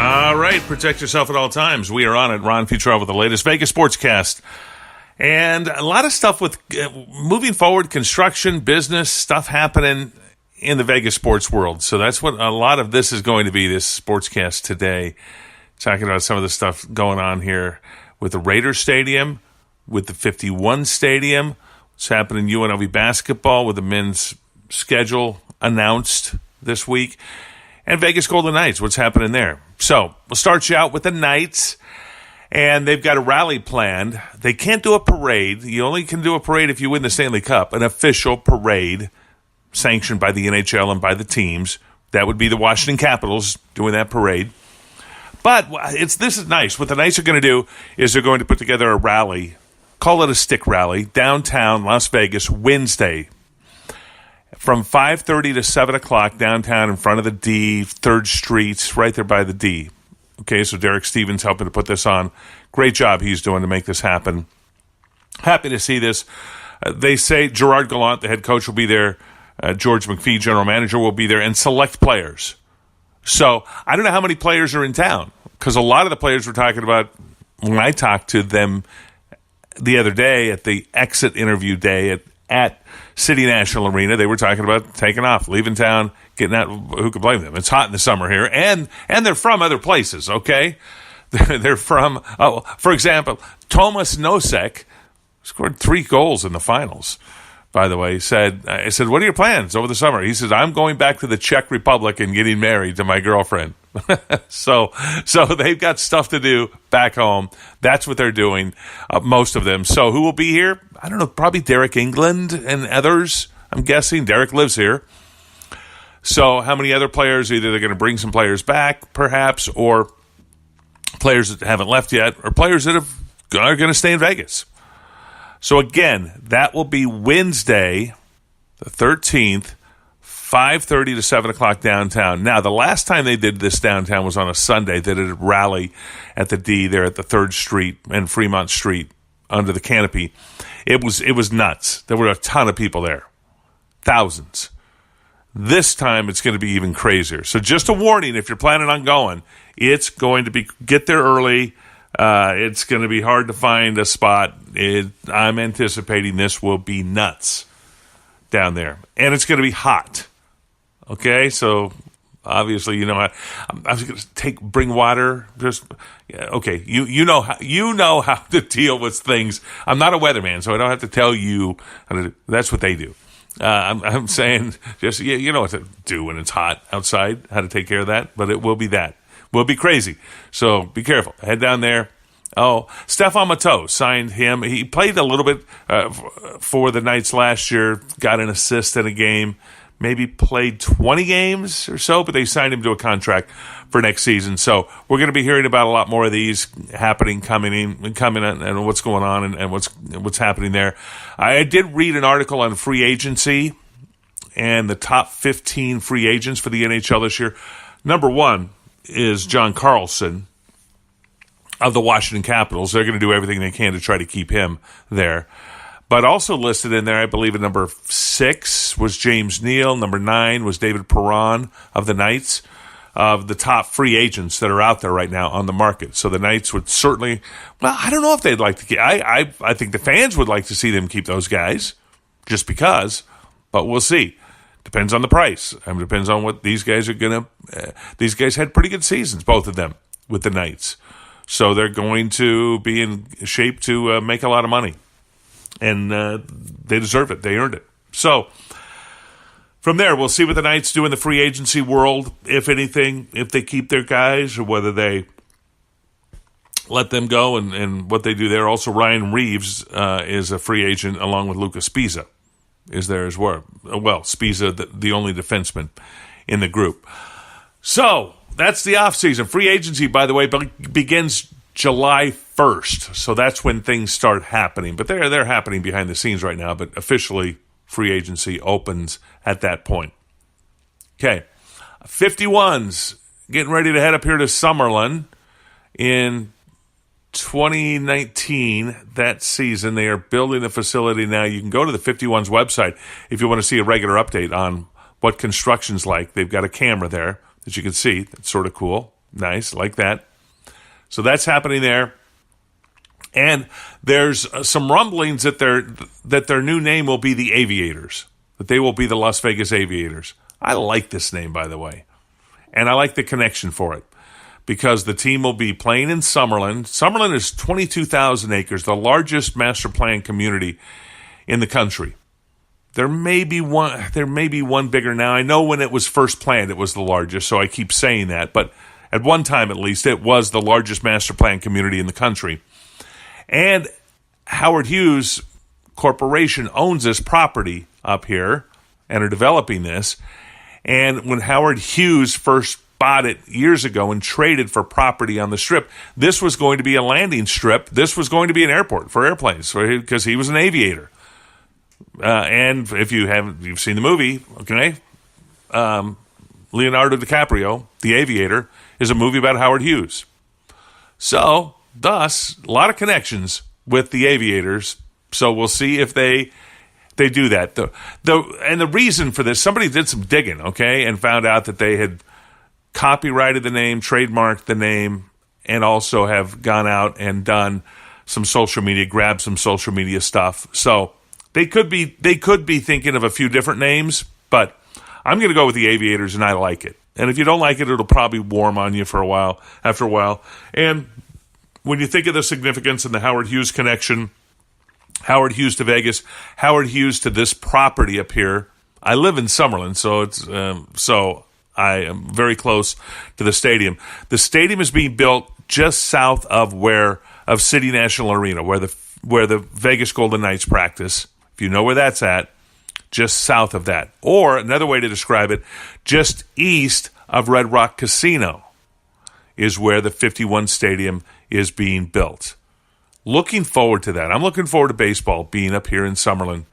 All right, protect yourself at all times. We are on it. Ron Futrell with the latest Vegas Sportscast. And a lot of stuff with moving forward, construction, business, stuff happening in the Vegas sports world. So that's what a lot of this is going to be, this Sportscast today. Talking about some of the stuff going on here with the Raiders Stadium, with the 51 Stadium, what's happening in UNLV basketball with the men's schedule announced this week, and Vegas Golden Knights, what's happening there. So we'll start you out with the Knights, and they've got a rally planned. They can't do a parade. You only can do a parade if you win the Stanley Cup, an official parade sanctioned by the NHL and by the teams. That would be the Washington Capitals doing that parade. But this is nice. What the Knights are going to do is they're going to put together a rally, call it a stick rally, downtown Las Vegas, Wednesday, from 5:30 to 7 o'clock downtown in front of the D, 3rd Street, right there by the D. Okay, so Derek Stevens helping to put this on. Great job he's doing to make this happen. Happy to see this. They say Gerard Gallant, the head coach, will be there. George McPhee, general manager, will be there, and select players. So I don't know how many players are in town, because a lot of the players we're talking about, when I talked to them the other day at the exit interview day at City National Arena, they were talking about taking off, leaving town, getting out. Who could blame them? It's hot in the summer here, and they're from other places, okay? They're from, for example, Tomas Nosek scored 3 goals in the finals. By the way, I said, what are your plans over the summer? He says, I'm going back to the Czech Republic and getting married to my girlfriend. So they've got stuff to do back home. That's what they're doing, most of them. So who will be here? I don't know, probably Derek England and others. I'm guessing Derek lives here. So how many other players? Either they're going to bring some players back, perhaps, or players that haven't left yet, or players that are going to stay in Vegas. So again, that will be Wednesday, the 13th, 5:30 to 7 o'clock downtown. Now, the last time they did this downtown was on a Sunday. They did a rally at the D there at the 3rd Street and Fremont Street under the canopy. It was nuts. There were a ton of people there, thousands. This time it's going to be even crazier. So just a warning, if you're planning on going, it's going to be, get there early. It's going to be hard to find a spot. I'm anticipating this will be nuts down there. And it's going to be hot. Okay, so obviously, you know, I was going to bring water. Okay, you know how to deal with things. I'm not a weatherman, so I don't have to tell you how to do. That's what they do. I'm saying just, you know what to do when it's hot outside, how to take care of that, but it will be that. Will be crazy. So be careful. Head down there. Oh, Stephane Matteau signed him. He played a little bit for the Knights last year, got an assist in a game, maybe played 20 games or so, but they signed him to a contract for next season. So we're going to be hearing about a lot more of these happening, coming and what's going on and what's happening there. I did read an article on free agency and the top 15 free agents for the NHL this year. Number 1 is John Carlson of the Washington Capitals. They're going to do everything they can to try to keep him there. But also listed in there, I believe, at number 6 was James Neal. Number 9 was David Perron of the Knights, of the top free agents that are out there right now on the market. So the Knights would certainly, well, I don't know if they'd like to keep, I think the fans would like to see them keep those guys, just because, but we'll see. Depends on the price. It depends on what these guys are going to... these guys had pretty good seasons, both of them, with the Knights. So they're going to be in shape to make a lot of money. And they deserve it. They earned it. So from there, we'll see what the Knights do in the free agency world, if anything, if they keep their guys or whether they let them go and what they do there. Also, Ryan Reeves is a free agent along with Lucas Spiza. Is there as well. Well, Spiza, the only defenseman in the group. So that's the offseason. Free agency, by the way, begins July 1st. So that's when things start happening. But they're happening behind the scenes right now. But officially, free agency opens at that point. Okay. 51s getting ready to head up here to Summerlin in 2019, that season. They are building the facility now. You can go to the 51's website if you want to see a regular update on what construction's like. They've got a camera there that you can see. That's sort of cool. Nice, like that. So that's happening there. And there's some rumblings that their new name will be the Aviators, that they will be the Las Vegas Aviators. I like this name, by the way, and I like the connection for it because the team will be playing in Summerlin. Summerlin is 22,000 acres, the largest master plan community in the country. There may be one bigger now. I know when it was first planned, it was the largest, so I keep saying that. But at one time, at least, it was the largest master plan community in the country. And Howard Hughes Corporation owns this property up here and are developing this. And when Howard Hughes first bought it years ago and traded for property on the Strip, this was going to be a landing strip. This was going to be an airport for airplanes because he was an aviator. And if you've seen the movie, okay, Leonardo DiCaprio, The Aviator, is a movie about Howard Hughes. So, thus, a lot of connections with the Aviators. So we'll see if they do that. And the reason for this, somebody did some digging, okay, and found out that they had copyrighted the name, trademarked the name, and also have gone out and done some social media, grabbed some social media stuff. So they could be thinking of a few different names, but I'm going to go with the Aviators, and I like it. And if you don't like it, it'll probably warm on you for a while, after a while. And when you think of the significance and the Howard Hughes connection, Howard Hughes to Vegas, Howard Hughes to this property up here. I live in Summerlin, so I am very close to the stadium. The stadium is being built just south of City National Arena, where the Vegas Golden Knights practice. If you know where that's at, just south of that. Or another way to describe it, just east of Red Rock Casino is where the 51 Stadium is being built. Looking forward to that. I'm looking forward to baseball being up here in Summerlin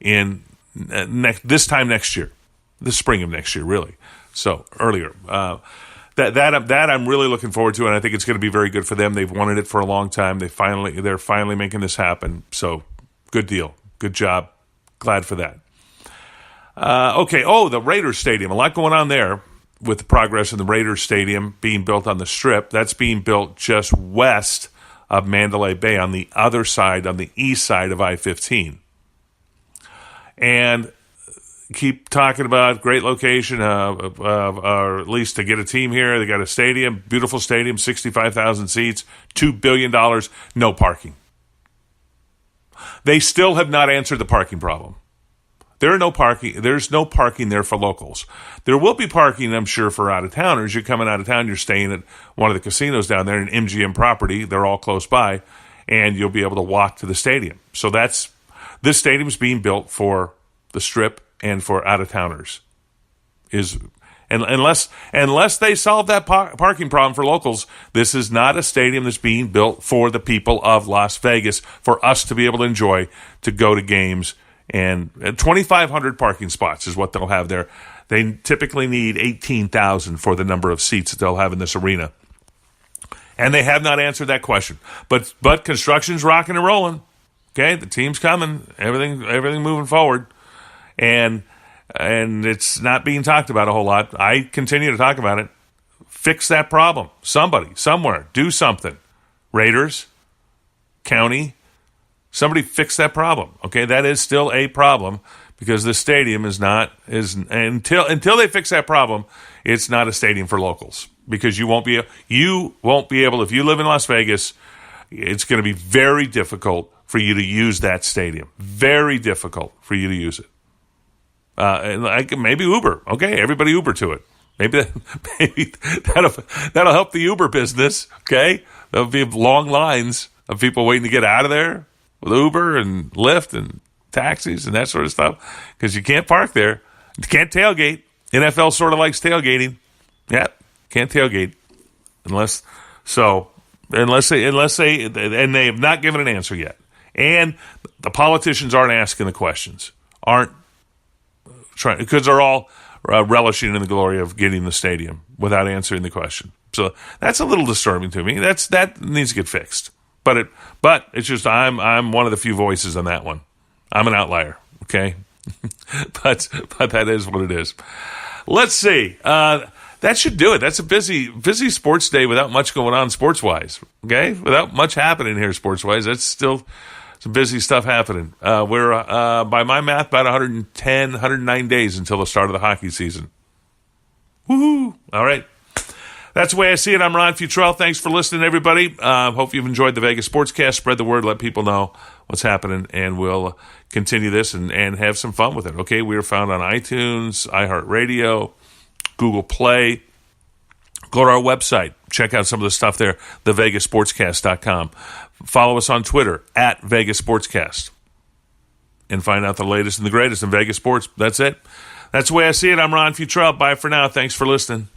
in this time next year, the spring of next year, really. So earlier, that I'm really looking forward to, and I think it's going to be very good for them. They've wanted it for a long time. They're finally making this happen. So good deal, good job. Glad for that. Okay. Oh, the Raiders Stadium. A lot going on there with the progress in the Raiders Stadium being built on the Strip. That's being built just west of Mandalay Bay on the other side, on the east side of I-15. And keep talking about great location, or at least to get a team here. They got a stadium, beautiful stadium, 65,000 seats, $2 billion, no parking. They still have not answered the parking problem. There's no parking there for locals. There will be parking, I'm sure, for out-of-towners. You're coming out of town, you're staying at one of the casinos down there, an MGM property. They're all close by, and you'll be able to walk to the stadium. So this stadium's being built for the Strip and for out-of-towners. Unless they solve that parking problem for locals, this is not a stadium that's being built for the people of Las Vegas, for us to be able to enjoy, to go to games. And 2,500 parking spots is what they'll have there. They typically need 18,000 for the number of seats that they'll have in this arena. And they have not answered that question. But construction's rocking and rolling. Okay, the team's coming. Everything moving forward. And it's not being talked about a whole lot. I continue to talk about it. Fix that problem. Somebody, somewhere, do something. Raiders, county, somebody fix that problem. Okay, that is still a problem because the stadium until they fix that problem, it's not a stadium for locals because you won't be able, if you live in Las Vegas, it's going to be very difficult for you to use that stadium. Very difficult for you to use it. Maybe Uber. Okay, everybody Uber to it. Maybe that'll help the Uber business. Okay, there'll be long lines of people waiting to get out of there with Uber and Lyft and taxis and that sort of stuff because you can't park there. You can't tailgate. NFL sort of likes tailgating. Yeah, can't tailgate unless they and they have not given an answer yet. And the politicians aren't asking the questions. Aren't trying because they're all relishing in the glory of getting the stadium without answering the question. So that's a little disturbing to me. That needs to get fixed. But it's just I'm one of the few voices on that one. I'm an outlier, okay? but that is what it is. Let's see. That that should do it. That's a busy sports day without much going on sports-wise, okay? Without much happening here sports-wise. That's still some busy stuff happening. We're, by my math, about 110, 109 days until the start of the hockey season. Woohoo! All right. That's the way I see it. I'm Ron Futrell. Thanks for listening, everybody. Hope you've enjoyed the Vegas Sportscast. Spread the word. Let people know what's happening, and we'll continue this and have some fun with it. Okay, we are found on iTunes, iHeartRadio, Google Play. Go to our website. Check out some of the stuff there, thevegasportscast.com. Follow us on Twitter, @Vegas Sportscast. And find out the latest and the greatest in Vegas sports. That's it. That's the way I see it. I'm Ron Futrell. Bye for now. Thanks for listening.